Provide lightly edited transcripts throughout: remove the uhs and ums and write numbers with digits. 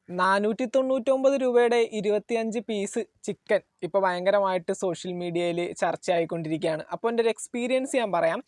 499 രൂപയുടെ 25 piece chicken ഇപ്പോൾ ഭയങ്കരമായിട്ട് സോഷ്യൽ മീഡിയയിൽ ചർച്ചയായിക്കൊണ്ടിരിക്കുകയാണ്. അപ്പോൾ എൻ്റെ ഒരു എക്സ്പീരിയൻസ് ഞാൻ പറയാം.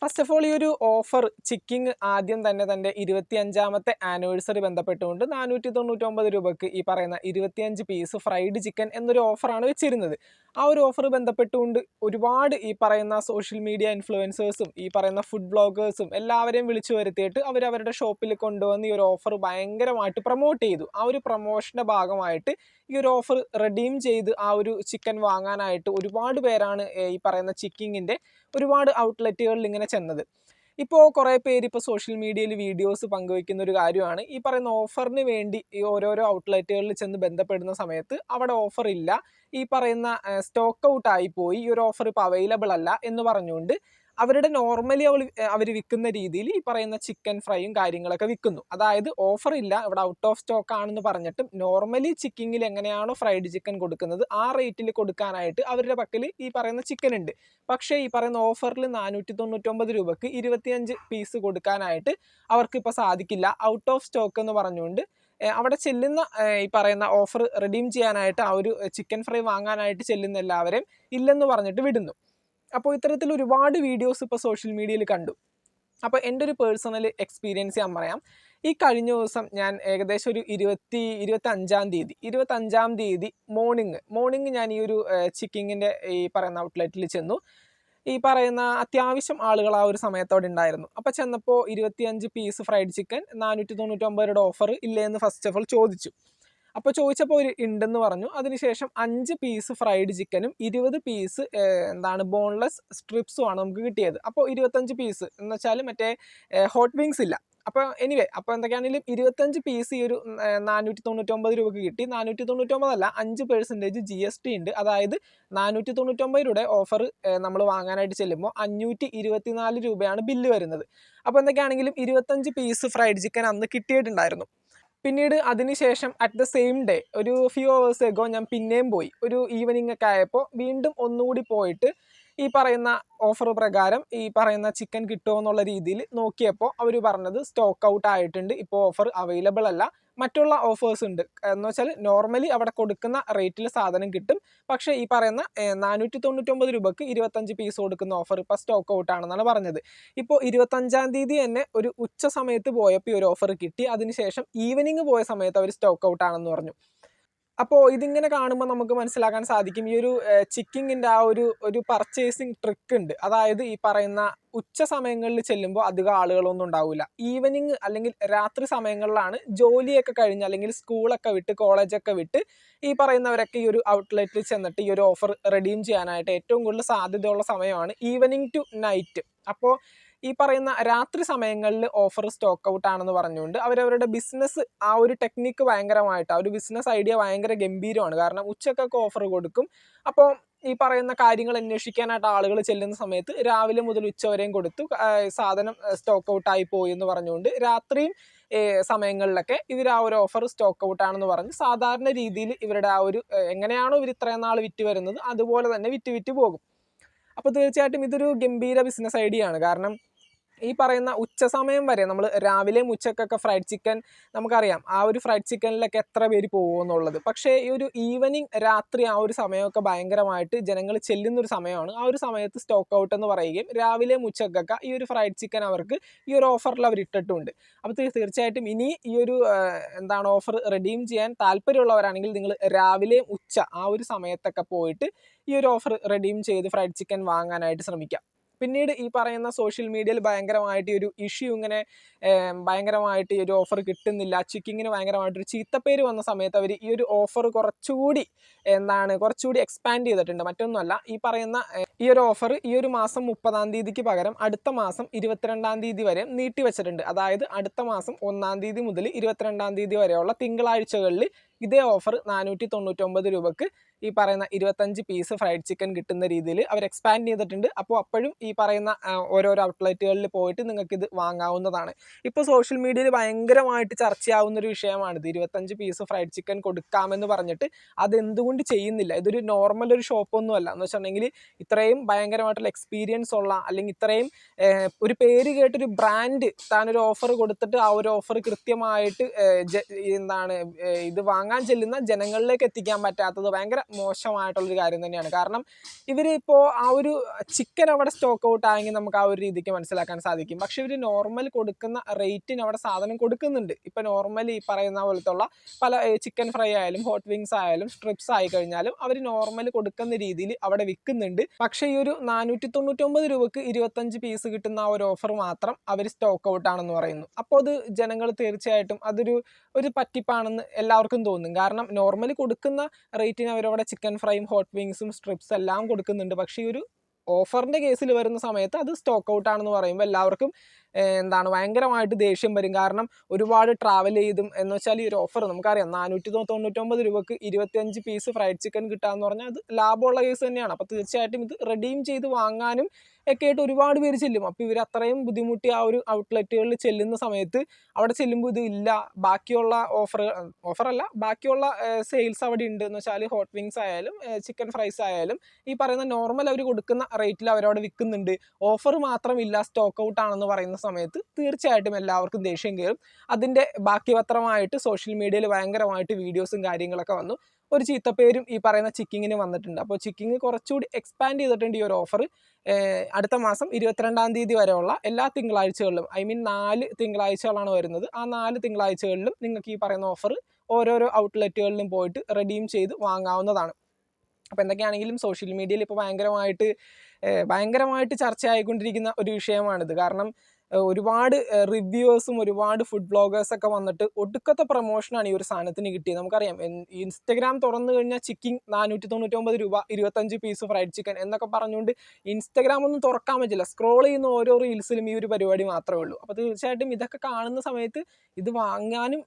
ഫസ്റ്റ് ഓഫ് ഓൾ ഈ ഒരു ഓഫർ ചിക്കിങ് ആദ്യം തന്നെ തൻ്റെ 25ാമത്തെ ആനിവേഴ്സറി ബന്ധപ്പെട്ടുകൊണ്ട് 499 രൂപയ്ക്ക് ഈ പറയുന്ന 25 പീസ് ഫ്രൈഡ് ചിക്കൻ എന്നൊരു ഓഫറാണ് വെച്ചിരുന്നത്. ആ ഒരു ഓഫർ ബന്ധപ്പെട്ടുകൊണ്ട് ഒരുപാട് ഈ പറയുന്ന സോഷ്യൽ മീഡിയ ഇൻഫ്ലുവൻസേഴ്സും ഈ പറയുന്ന ഫുഡ് ബ്ലോഗേഴ്സും എല്ലാവരെയും വിളിച്ചു വരുത്തിയിട്ട് അവരവരുടെ ഷോപ്പിൽ കൊണ്ടുവന്ന് ഈ ഒരു ഓഫർ ഭയങ്കരമായിട്ട് പ്രൊമോട്ട് ചെയ്തു. ആ ഒരു പ്രൊമോഷൻ്റെ ഭാഗമായിട്ട് ഈ ഒരു ഓഫർ റെഡീം ചെയ്ത് ആ ഒരു ചിക്കൻ വാങ്ങാനായിട്ട് ഒരുപാട് പേരാണ് ഈ പറയുന്ന ചിക്കിങ്ങിൻ്റെ ഒരുപാട് ഔട്ട്ലെറ്റുകളിൽ ഇങ്ങനെ ചെന്നത്. ഇപ്പോൾ കുറേ പേര് ഇപ്പോൾ സോഷ്യൽ മീഡിയയിൽ വീഡിയോസ് പങ്കുവയ്ക്കുന്ന ഒരു കാര്യമാണ് ഈ പറയുന്ന ഓഫറിന് വേണ്ടി ഈ ഓരോരോ ഔട്ട്ലെറ്റുകളിൽ ചെന്ന് ബന്ധപ്പെടുന്ന സമയത്ത് അവിടെ ഓഫർ ഇല്ല, ഈ പറയുന്ന സ്റ്റോക്ക് ഔട്ട് ആയിപ്പോയി, ഈ ഒരു ഓഫർ ഇപ്പോൾ അവൈലബിൾ അല്ല എന്ന് പറഞ്ഞുകൊണ്ട് അവരുടെ നോർമലി അവർ വിൽക്കുന്ന രീതിയിൽ ഈ പറയുന്ന ചിക്കൻ ഫ്രൈയും കാര്യങ്ങളൊക്കെ വിൽക്കുന്നു. അതായത് ഓഫർ ഇല്ല, ഇവിടെ ഔട്ട് ഓഫ് സ്റ്റോക്ക് ആണെന്ന് പറഞ്ഞിട്ടും നോർമലി ചിക്കിങ്ങിൽ എങ്ങനെയാണോ ഫ്രൈഡ് ചിക്കൻ കൊടുക്കുന്നത് ആ റേറ്റിൽ കൊടുക്കാനായിട്ട് അവരുടെ പക്കൽ ഈ പറയുന്ന ചിക്കൻ ഉണ്ട്. പക്ഷേ ഈ പറയുന്ന ഓഫറിൽ 499 രൂപയ്ക്ക് 25 പീസ് കൊടുക്കാനായിട്ട് അവർക്ക് ഇപ്പോൾ സാധിക്കില്ല. ഔട്ട് ഓഫ് സ്റ്റോക്ക് എന്ന് പറഞ്ഞുകൊണ്ട് അവിടെ ചെല്ലുന്ന ഈ പറയുന്ന ഓഫർ റിഡീം ചെയ്യാനായിട്ട് ആ ഒരു ചിക്കൻ ഫ്രൈ വാങ്ങാനായിട്ട് ചെല്ലുന്ന എല്ലാവരെയും ഇല്ലെന്ന് പറഞ്ഞിട്ട് വിടുന്നു. അപ്പോൾ ഇത്തരത്തിൽ ഒരുപാട് വീഡിയോസ് ഇപ്പോൾ സോഷ്യൽ മീഡിയയിൽ കണ്ടു. അപ്പോൾ എൻ്റെ ഒരു പേഴ്സണൽ എക്സ്പീരിയൻസ് ഞാൻ പറയാം. ഈ കഴിഞ്ഞ ദിവസം ഞാൻ ഏകദേശം ഒരു 25-ാം തീയതി മോർണിംഗ് ഞാൻ ഈ ഒരു ചിക്കിങ്ങിൻ്റെ ഈ പറയുന്ന ഔട്ട്ലെറ്റിൽ ചെന്നു. ഈ പറയുന്ന അത്യാവശ്യം ആളുകൾ ആ ഒരു സമയത്തോടെ ഉണ്ടായിരുന്നു. അപ്പോൾ ചെന്നപ്പോൾ 25 പീസ് ഫ്രൈഡ് ചിക്കൻ 499 രൂപയുടെ ഓഫർ ഇല്ലേ എന്ന് ഫസ്റ്റ് ഓഫ് ഓൾ ചോദിച്ചു. അപ്പോൾ ചോദിച്ചപ്പോൾ ഉണ്ടെന്ന് പറഞ്ഞു. അതിനുശേഷം 5 പീസ് ഫ്രൈഡ് ചിക്കനും 20 പീസ് ബോൺലെസ് സ്ട്രിപ്സും ആണ് നമുക്ക് കിട്ടിയത്. അപ്പോൾ 25 പീസ് എന്ന് വെച്ചാൽ മറ്റേ ഹോട്ട് വിങ്സ് ഇല്ല. അപ്പോൾ എനിവേ അപ്പോൾ എന്തൊക്കെയാണെങ്കിലും 25 പീസ് ഈ ഒരു 499 രൂപയ്ക്ക് കിട്ടി. 499 അല്ല, 5% GST ഉണ്ട്. അതായത് 499 രൂപയുടെ ഓഫർ നമ്മൾ വാങ്ങാനായിട്ട് ചെല്ലുമ്പോൾ 524 രൂപയാണ് ബില്ല് വരുന്നത്. അപ്പോൾ എന്തൊക്കെയാണെങ്കിലും 25 പീസ് ഫ്രൈഡ് ചിക്കൻ അന്ന് കിട്ടിയിട്ടുണ്ടായിരുന്നു. പിന്നീട് അതിനുശേഷം അറ്റ് ദ സെയിം ഡേ ഒരു ഫ്യൂ അവേഴ്സ് എഗോ ഞാൻ പിന്നെയും പോയി. ഒരു ഈവനിങ് ഒക്കെ ആയപ്പോൾ വീണ്ടും ഒന്നുകൂടി പോയിട്ട് ഈ പറയുന്ന ഓഫർ പ്രകാരം ഈ പറയുന്ന ചിക്കൻ കിട്ടുമോ എന്നുള്ള രീതിയിൽ നോക്കിയപ്പോൾ അവർ പറഞ്ഞത് സ്റ്റോക്ക് ഔട്ട് ആയിട്ടുണ്ട്, ഇപ്പോൾ ഓഫർ അവൈലബിൾ അല്ല, മറ്റുള്ള ഓഫേഴ്സ് ഉണ്ട്. എന്ന് വെച്ചാൽ നോർമലി അവിടെ കൊടുക്കുന്ന റേറ്റിൽ സാധനം കിട്ടും, പക്ഷേ ഈ പറയുന്ന 499 രൂപയ്ക്ക് 25 പീസ് കൊടുക്കുന്ന ഓഫർ ഇപ്പോൾ സ്റ്റോക്ക് ഔട്ട് ആണെന്നാണ് പറഞ്ഞത്. ഇപ്പോൾ 25-ാം തീയതി തന്നെ ഒരു ഉച്ച സമയത്ത് പോയപ്പോൾ ഈ ഒരു ഓഫർ കിട്ടി. അതിനുശേഷം ഈവനിങ് പോയ സമയത്ത് അവർ സ്റ്റോക്ക് ഔട്ട് ആണെന്ന് പറഞ്ഞു. അപ്പോൾ ഇതിങ്ങനെ കാണുമ്പോൾ നമുക്ക് മനസ്സിലാക്കാൻ സാധിക്കും ഈ ഒരു ചിക്കിങ്ങിൻ്റെ ആ ഒരു പർച്ചേസിങ് ട്രിക്ക് ഉണ്ട്. അതായത് ഈ പറയുന്ന ഉച്ച സമയങ്ങളിൽ ചെല്ലുമ്പോൾ അധികം ആളുകളൊന്നും ഉണ്ടാവില്ല. ഈവനിങ് അല്ലെങ്കിൽ രാത്രി സമയങ്ങളിലാണ് ജോലിയൊക്കെ കഴിഞ്ഞ് അല്ലെങ്കിൽ സ്കൂളൊക്കെ വിട്ട് കോളേജൊക്കെ വിട്ട് ഈ പറയുന്നവരൊക്കെ ഈ ഒരു ഔട്ട്ലെറ്റിൽ ചെന്നിട്ട് ഈ ഒരു ഓഫർ റെഡീം ചെയ്യാനായിട്ട് ഏറ്റവും കൂടുതൽ സാധ്യതയുള്ള സമയമാണ് ഈവനിങ് ടു നൈറ്റ്. അപ്പോൾ ഈ പറയുന്ന രാത്രി സമയങ്ങളിൽ ഓഫർ സ്റ്റോക്ക് ഔട്ട് ആണെന്ന് പറഞ്ഞുകൊണ്ട് അവരവരുടെ ബിസിനസ് ആ ഒരു ടെക്നിക്ക് ഭയങ്കരമായിട്ട് ആ ഒരു ബിസിനസ് ഐഡിയ ഭയങ്കര ഗംഭീരമാണ്. കാരണം ഉച്ചക്കൊക്കെ ഓഫർ കൊടുക്കും. അപ്പോൾ ഈ പറയുന്ന കാര്യങ്ങൾ അന്വേഷിക്കാനായിട്ട് ആളുകൾ ചെല്ലുന്ന സമയത്ത് രാവിലെ മുതൽ ഉച്ച വരെയും കൊടുത്തു സാധനം സ്റ്റോക്ക് ഔട്ട് ആയി പോയി എന്ന് പറഞ്ഞുകൊണ്ട് രാത്രിയും സമയങ്ങളിലൊക്കെ ഇവർ ആ ഒരു ഓഫർ സ്റ്റോക്ക് ഔട്ട് ആണെന്ന് പറഞ്ഞ് സാധാരണ രീതിയിൽ ഇവരുടെ ആ ഒരു എങ്ങനെയാണോ ഇവർ ഇത്രയും നാൾ വിറ്റ് വരുന്നത് അതുപോലെ തന്നെ വിറ്റ് പോകും. അപ്പോൾ തീർച്ചയായിട്ടും ഇതൊരു ഗംഭീര ബിസിനസ് ഐഡിയ ആണ്. കാരണം ഈ പറയുന്ന ഉച്ച സമയം വരെ നമ്മൾ രാവിലെയും ഉച്ചക്കൊക്കെ ഫ്രൈഡ് ചിക്കൻ നമുക്കറിയാം ആ ഒരു ഫ്രൈഡ് ചിക്കനിലൊക്കെ എത്ര പേര് പോകുമെന്നുള്ളത്. പക്ഷേ ഈ ഒരു ഈവനിങ് രാത്രി ആ ഒരു സമയമൊക്കെ ഭയങ്കരമായിട്ട് ജനങ്ങൾ ചെല്ലുന്നൊരു സമയമാണ്. ആ ഒരു സമയത്ത് സ്റ്റോക്ക് ഔട്ട് എന്ന് പറയുകയും രാവിലെയും ഉച്ചക്കൊക്കെ ഈ ഒരു ഫ്രൈഡ് ചിക്കൻ അവർക്ക് ഈ ഒരു ഓഫറിൽ അവർ ഇട്ടിട്ടുണ്ട്. അപ്പോൾ തീർച്ചയായിട്ടും ഇനി ഈ ഒരു ഓഫർ റെഡീം ചെയ്യാൻ താല്പര്യമുള്ളവരാണെങ്കിൽ നിങ്ങൾ രാവിലെയും ഉച്ച ആ ഒരു സമയത്തൊക്കെ പോയിട്ട് ഈ ഒരു ഓഫർ റെഡീം ചെയ്ത് ഫ്രൈഡ് ചിക്കൻ വാങ്ങാനായിട്ട് ശ്രമിക്കാം. പിന്നീട് ഈ പറയുന്ന സോഷ്യൽ മീഡിയയിൽ ഭയങ്കരമായിട്ട് ഒരു ഇഷ്യൂ ഇങ്ങനെ ഭയങ്കരമായിട്ട് ഈ ഒരു ഓഫർ കിട്ടുന്നില്ല, ചിക്കിങ്ങിന് ഭയങ്കരമായിട്ടൊരു ചീത്തപ്പേര് വന്ന സമയത്ത് അവർ ഈ ഒരു ഓഫർ കുറച്ചുകൂടി എക്സ്പാൻഡ് ചെയ്തിട്ടുണ്ട്. മറ്റൊന്നുമല്ല, ഈ പറയുന്ന ഈ ഒരു ഓഫർ ഈ ഒരു മാസം 30-ാം തീയതിക്ക് പകരം അടുത്ത മാസം 22-ാം തീയതി വരെ നീട്ടിവെച്ചിട്ടുണ്ട്. അതായത് അടുത്ത മാസം 1-ാം തീയതി മുതൽ 22-ാം തീയതി വരെയുള്ള തിങ്കളാഴ്ചകളിൽ ഇതേ ഓഫർ 499 രൂപയ്ക്ക് ഈ പറയുന്ന 25 പീസ് ഫ്രൈഡ് ചിക്കൻ കിട്ടുന്ന രീതിയിൽ അവർ എക്സ്പാൻഡ് ചെയ്തിട്ടുണ്ട്. അപ്പോൾ അപ്പോഴും ഈ പറയുന്ന ഓരോരോ ഔട്ട്ലെറ്റുകളിൽ പോയിട്ട് നിങ്ങൾക്ക് ഇത് വാങ്ങാവുന്നതാണ്. ഇപ്പോൾ സോഷ്യൽ മീഡിയയിൽ ഭയങ്കരമായിട്ട് ചർച്ചയാവുന്ന ഒരു വിഷയമാണിത്. 25 പീസ് ഫ്രൈഡ് ചിക്കൻ കൊടുക്കാമെന്ന് പറഞ്ഞിട്ട് അതെന്തുകൊണ്ട് ചെയ്യുന്നില്ല? ഇതൊരു നോർമൽ ഒരു ഷോപ്പൊന്നുമല്ല. എന്ന് വെച്ചിട്ടുണ്ടെങ്കിൽ ഇത്രയും ഭയങ്കരമായിട്ടുള്ള എക്സ്പീരിയൻസ് ഉള്ള, അല്ലെങ്കിൽ ഇത്രയും ഒരു പേര് കേട്ടൊരു ബ്രാൻഡ് താനൊരു ഓഫർ കൊടുത്തിട്ട് ആ ഒരു ഓഫർ കൃത്യമായിട്ട് എന്താണ് ഇത് വാങ്ങാൻ ചെല്ലുന്ന ജനങ്ങളിലേക്ക് എത്തിക്കാൻ പറ്റാത്തത് ഭയങ്കര മോശമായിട്ടുള്ളൊരു കാര്യം തന്നെയാണ്. കാരണം ഇവരിപ്പോൾ ആ ഒരു ചിക്കൻ അവിടെ സ്റ്റോക്ക് ഔട്ട് ആയെങ്കിൽ നമുക്ക് ആ ഒരു രീതിക്ക് മനസ്സിലാക്കാൻ സാധിക്കും. പക്ഷെ ഇവർ നോർമൽ കൊടുക്കുന്ന റേറ്റിന് അവിടെ സാധനം കൊടുക്കുന്നുണ്ട്. ഇപ്പോൾ നോർമൽ ഈ പറയുന്ന പോലത്തുള്ള പല ചിക്കൻ ഫ്രൈ ആയാലും ഹോട്ട് വിങ്സ് ആയാലും സ്ട്രിപ്സ് ആയി കഴിഞ്ഞാലും അവർ നോർമൽ കൊടുക്കുന്ന രീതിയിൽ അവിടെ വിൽക്കുന്നുണ്ട്. പക്ഷേ ഈ ഒരു 499 രൂപക്ക് 25 പീസ് കിട്ടുന്ന ആ ഒരു ഓഫർ മാത്രം അവർ സ്റ്റോക്ക് ഔട്ട് ആണെന്ന് പറയുന്നു. അപ്പോൾ അത് ജനങ്ങൾ തീർച്ചയായിട്ടും ഒരു പറ്റിപ്പാണെന്ന് എല്ലാവർക്കും തോന്നും. കാരണം നോർമലി കൊടുക്കുന്ന റേറ്റിന് അവരവിടെ ചിക്കൻ ഫ്രൈയും ഹോട്ട് വിങ്സും സ്ട്രിപ്സ് എല്ലാം കൊടുക്കുന്നുണ്ട്. പക്ഷേ ഈ ഒരു ഓഫറിൻ്റെ കേസിൽ വരുന്ന സമയത്ത് അത് സ്റ്റോക്ക് ഔട്ട് ആണെന്ന് പറയുമ്പോൾ എല്ലാവർക്കും ഭയങ്കരമായിട്ട് ദേഷ്യം വരും. കാരണം ഒരുപാട് ട്രാവൽ ചെയ്തും എന്ന് വെച്ചാൽ ഈ ഒരു ഓഫർ നമുക്കറിയാം 499 രൂപക്ക് 25 പീസ് ഫ്രൈഡ് ചിക്കൻ കിട്ടാന്ന് പറഞ്ഞാൽ അത് ലാഭമുള്ള കേസ് തന്നെയാണ്. അപ്പോൾ തീർച്ചയായിട്ടും ഇത് റെഡീം ചെയ്ത് വാങ്ങാനും ഒക്കെ ആയിട്ട് ഒരുപാട് പേര് ചെല്ലും. അപ്പോൾ ഇവർ അത്രയും ബുദ്ധിമുട്ടി ആ ഒരു ഔട്ട്ലെറ്റുകളിൽ ചെല്ലുന്ന സമയത്ത് അവിടെ ചെല്ലുമ്പോൾ ഇത് ഇല്ല, ബാക്കിയുള്ള ഓഫറല്ല ബാക്കിയുള്ള സെയിൽസ് അവിടെ ഉണ്ട്. എന്ന് വെച്ചാൽ ഹോട്ട് വിങ്സ് ആയാലും ചിക്കൻ ഫ്രൈസ് ആയാലും ഈ പറയുന്ന നോർമൽ അവർ കൊടുക്കുന്ന റേറ്റിൽ അവരവിടെ വിൽക്കുന്നുണ്ട്, ഓഫർ മാത്രമില്ല, സ്റ്റോക്ക് ഔട്ട് ആണെന്ന് പറയുന്ന സമയത്ത് തീർച്ചയായിട്ടും എല്ലാവർക്കും ദേഷ്യം കയറും. അതിൻ്റെ ബാക്കി പത്രമായിട്ട് സോഷ്യൽ മീഡിയയിൽ ഭയങ്കരമായിട്ട് വീഡിയോസും കാര്യങ്ങളൊക്കെ വന്നു. ഒരു ചീത്തപ്പേരും ഈ പറയുന്ന ചിക്കിങ്ങിന് വന്നിട്ടുണ്ട്. അപ്പോൾ ചിക്കിങ് കുറച്ചുകൂടി എക്സ്പാൻഡ് ചെയ്തിട്ടുണ്ട് ഈ ഒരു ഓഫർ. അടുത്ത മാസം 22-ാം തീയതി വരെയുള്ള എല്ലാ തിങ്കളാഴ്ചകളിലും, 4 തിങ്കളാഴ്ചകളാണ് വരുന്നത്. ആ 4 തിങ്കളാഴ്ചകളിലും നിങ്ങൾക്ക് ഈ പറയുന്ന ഓഫർ ഓരോരോ ഔട്ട്ലെറ്റുകളിലും പോയിട്ട് റെഡീം ചെയ്ത് വാങ്ങാവുന്നതാണ്. അപ്പോൾ എന്തൊക്കെയാണെങ്കിലും സോഷ്യൽ മീഡിയയിൽ ഇപ്പോൾ ഭയങ്കരമായിട്ട് ചർച്ചയായിക്കൊണ്ടിരിക്കുന്ന ഒരു വിഷയമാണിത്. കാരണം ഒരുപാട് റിവ്യൂവേഴ്സും ഒരുപാട് ഫുഡ് ബ്ലോഗേഴ്സൊക്കെ വന്നിട്ട് ഒടുക്കത്തെ പ്രൊമോഷനാണ് ഈ ഒരു സാധനത്തിന് കിട്ടിയത്. നമുക്കറിയാം ഇൻസ്റ്റഗ്രാം തുറന്നു കഴിഞ്ഞാൽ ചിക്കിങ് 499 രൂപ 25 പീസ് ഫ്രൈഡ് ചിക്കൻ എന്നൊക്കെ പറഞ്ഞുകൊണ്ട് ഇൻസ്റ്റഗ്രാം ഒന്നും തുറക്കാൻ പറ്റില്ല. സ്ക്രോൾ ചെയ്യുന്ന ഓരോ റീൽസിലും ഈ ഒരു പരിപാടി മാത്രമേ ഉള്ളൂ. അപ്പോൾ തീർച്ചയായിട്ടും ഇതൊക്കെ കാണുന്ന സമയത്ത് ഇത് വാങ്ങാനും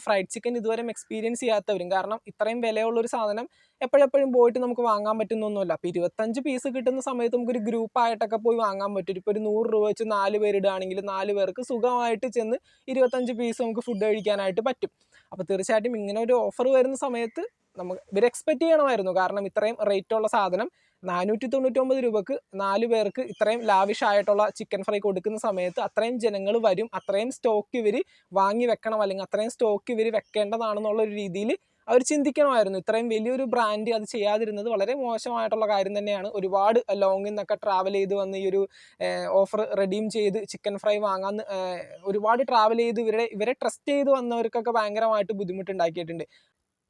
ഫ്രൈഡ് ചിക്കൻ ഇതുവരെ എക്സ്പീരിയൻസ് ചെയ്യാത്തവരും, കാരണം ഇത്രയും വിലയുള്ളൊരു സാധനം എപ്പോഴെപ്പോഴും പോയിട്ട് നമുക്ക് വാങ്ങാൻ പറ്റുന്നൊന്നുമല്ല. അപ്പോൾ 25 പീസ് കിട്ടുന്ന സമയത്ത് നമുക്കൊരു ഗ്രൂപ്പായിട്ടൊക്കെ പോയി വാങ്ങാൻ പറ്റും. ഇപ്പോൾ ഒരു 100 രൂപ വെച്ച് 4 പേരിടുകയാണെങ്കിൽ 4 പേർക്ക് സുഖമായിട്ട് ചെന്ന് 25 പീസ് നമുക്ക് ഫുഡ് കഴിക്കാനായിട്ട് പറ്റും. അപ്പോൾ തീർച്ചയായിട്ടും ഇങ്ങനെ ഒരു ഓഫർ വരുന്ന സമയത്ത് ഇവർ എക്സ്പെക്റ്റ് ചെയ്യണമായിരുന്നു. കാരണം ഇത്രയും റേറ്റുള്ള സാധനം 499 രൂപക്ക് 4 പേർക്ക് ഇത്രയും ലാവിഷായിട്ടുള്ള ചിക്കൻ ഫ്രൈ കൊടുക്കുന്ന സമയത്ത് അത്രയും ജനങ്ങൾ വരും, അത്രയും സ്റ്റോക്ക് ഇവർ വാങ്ങി വെക്കണം, അല്ലെങ്കിൽ അത്രയും സ്റ്റോക്ക് ഇവർ വെക്കേണ്ടതാണെന്നുള്ളൊരു രീതിയിൽ അവർ ചിന്തിക്കണമായിരുന്നു. ഇത്രയും വലിയൊരു ബ്രാൻഡ് അത് ചെയ്യാതിരുന്നത് വളരെ മോശമായിട്ടുള്ള കാര്യം തന്നെയാണ്. ഒരുപാട് ലോങ്ങിൽ നിന്നൊക്കെ ട്രാവൽ ചെയ്ത് വന്ന് ഈ ഒരു ഓഫർ റെഡീം ചെയ്ത് ചിക്കൻ ഫ്രൈ വാങ്ങാൻ ഒരുപാട് ട്രാവൽ ചെയ്ത് ഇവരെ ട്രസ്റ്റ് ചെയ്ത് വന്നവർക്കൊക്കെ ഭയങ്കരമായിട്ട് ബുദ്ധിമുട്ടുണ്ടാക്കിയിട്ടുണ്ട്.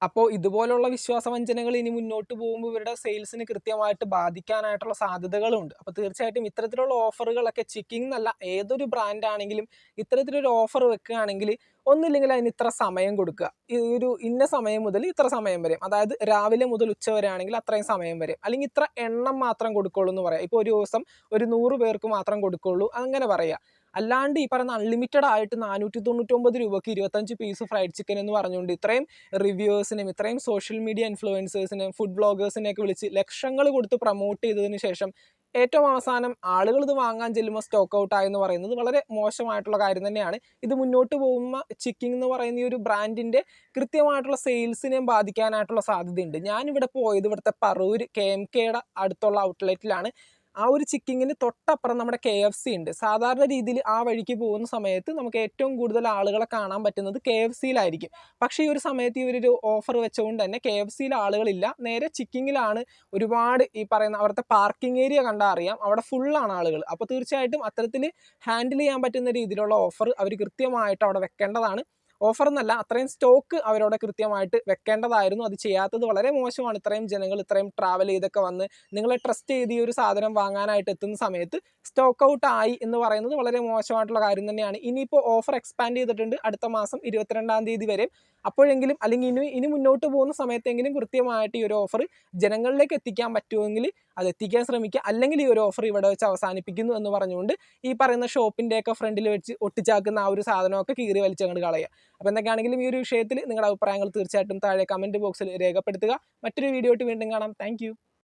അപ്പോൾ ഇതുപോലുള്ള വിശ്വാസവഞ്ചനകൾ ഇനി മുന്നോട്ട് പോകുമ്പോൾ ഇവരുടെ സെയിൽസിന് കൃത്യമായിട്ട് ബാധിക്കാനായിട്ടുള്ള സാധ്യതകളുണ്ട്. അപ്പോൾ തീർച്ചയായിട്ടും ഇത്തരത്തിലുള്ള ഓഫറുകളൊക്കെ ചിക്കിങ് എന്നല്ല, ഏതൊരു ബ്രാൻഡാണെങ്കിലും ഇത്തരത്തിലൊരു ഓഫർ വെക്കുകയാണെങ്കിൽ ഒന്നില്ലെങ്കിൽ അതിന് ഇത്ര സമയം കൊടുക്കുക. ഈ ഒരു ഇന്ന സമയം മുതൽ ഇത്ര സമയം വരെ, അതായത് രാവിലെ മുതൽ ഉച്ച വരെ ആണെങ്കിൽ അത്രയും സമയം വരെ, അല്ലെങ്കിൽ ഇത്ര എണ്ണം മാത്രം കൊടുക്കുള്ളൂ എന്ന് പറയാം. ഇപ്പോൾ ഒരു ദിവസം ഒരു 100 പേർക്ക് മാത്രം കൊടുക്കുള്ളൂ അങ്ങനെ പറയുക. അല്ലാണ്ട് ഈ പറയുന്ന അൺലിമിറ്റഡ് ആയിട്ട് 499 രൂപയ്ക്ക് 25 പീസ് ഫ്രൈഡ് ചിക്കൻ എന്ന് പറഞ്ഞുകൊണ്ട് ഇത്രയും റിവ്യൂവേഴ്സിനും ഇത്രയും സോഷ്യൽ മീഡിയ ഇൻഫ്ലുവൻസേഴ്സിനും ഫുഡ് ബ്ലോഗേഴ്സിനെയൊക്കെ വിളിച്ച് ലക്ഷങ്ങൾ കൊടുത്ത് പ്രൊമോട്ട് ചെയ്തതിന് ശേഷം ഏറ്റവും അവസാനം ആളുകൾ ഇത് വാങ്ങാൻ ചെല്ലുമ്പോൾ സ്റ്റോക്ക് ഔട്ട് ആയെന്ന് പറയുന്നത് വളരെ മോശമായിട്ടുള്ള കാര്യം തന്നെയാണ്. ഇത് മുന്നോട്ട് പോകുമ്പോൾ ചിക്കിങ് എന്ന് പറയുന്ന ഈ ഒരു ബ്രാൻഡിൻ്റെ കൃത്യമായിട്ടുള്ള സെയിൽസിനെയും ബാധിക്കാനായിട്ടുള്ള സാധ്യതയുണ്ട്. ഞാനിവിടെ പോയത് ഇവിടുത്തെ പറൂർ KMKയുടെ അടുത്തുള്ള ഔട്ട്ലെറ്റിലാണ്. ആ ഒരു ചിക്കിങ്ങിന് തൊട്ടപ്പുറം നമ്മുടെ KFC ഉണ്ട്. സാധാരണ രീതിയിൽ ആ വഴിക്ക് പോകുന്ന സമയത്ത് നമുക്ക് ഏറ്റവും കൂടുതൽ ആളുകളെ കാണാൻ പറ്റുന്നത് KFCയിലായിരിക്കും. പക്ഷേ ഈ ഒരു സമയത്ത് ഇവരൊരു ഓഫർ വെച്ചുകൊണ്ട് തന്നെ KFCയിൽ ആളുകളില്ല, നേരെ ചിക്കിങ്ങിലാണ് ഒരുപാട് ഈ പറയുന്ന അവിടുത്തെ പാർക്കിംഗ് ഏരിയ കണ്ടാൽ അറിയാം, അവിടെ ഫുള്ളാണ് ആളുകൾ. അപ്പോൾ തീർച്ചയായിട്ടും അത്തരത്തിൽ ഹാൻഡിൽ ചെയ്യാൻ പറ്റുന്ന രീതിയിലുള്ള ഓഫർ അവർ കൃത്യമായിട്ട് അവിടെ വെക്കേണ്ടതാണ്. ഓഫർ എന്നല്ല, അത്രയും സ്റ്റോക്ക് അവരവിടെ കൃത്യമായിട്ട് വെക്കേണ്ടതായിരുന്നു. അത് ചെയ്യാത്തത് വളരെ മോശമാണ്. ഇത്രയും ജനങ്ങൾ ഇത്രയും ട്രാവൽ ചെയ്തൊക്കെ വന്ന് നിങ്ങളെ ട്രസ്റ്റ് ചെയ്ത് ഈ ഒരു സാധനം വാങ്ങാനായിട്ട് എത്തുന്ന സമയത്ത് സ്റ്റോക്ക് ഔട്ട് ആയി എന്ന് പറയുന്നത് വളരെ മോശമായിട്ടുള്ള കാര്യം തന്നെയാണ്. ഇനിയിപ്പോൾ ഓഫർ എക്സ്പാൻഡ് ചെയ്തിട്ടുണ്ട് അടുത്ത മാസം 22-ാം തീയതി വരെ. അപ്പോഴെങ്കിലും അല്ലെങ്കിൽ ഇനി മുന്നോട്ട് പോകുന്ന സമയത്തെങ്കിലും കൃത്യമായിട്ട് ഈ ഒരു ഓഫർ ജനങ്ങളിലേക്ക് എത്തിക്കാൻ പറ്റുമെങ്കിൽ അത് എത്തിക്കാൻ ശ്രമിക്കുക. അല്ലെങ്കിൽ ഈ ഒരു ഓഫർ ഇവിടെ വെച്ച് അവസാനിപ്പിക്കുന്നു എന്ന് പറഞ്ഞുകൊണ്ട് ഈ പറയുന്ന ഷോപ്പിൻ്റെയൊക്കെ ഫ്രണ്ടിൽ വെച്ച് ഒട്ടിച്ചാക്കുന്ന ആ ഒരു സാധനമൊക്കെ കീറി വലിച്ചങ്ങോട്ട് കളയുക. അപ്പോൾ എന്തൊക്കെയാണെങ്കിലും ഈ ഒരു വിഷയത്തിൽ നിങ്ങളുടെ അഭിപ്രായങ്ങൾ തീർച്ചയായിട്ടും താഴെ കമൻറ്റ് ബോക്സിൽ രേഖപ്പെടുത്തുക. മറ്റൊരു വീഡിയോ ആയിട്ട് വീണ്ടും കാണാം. താങ്ക്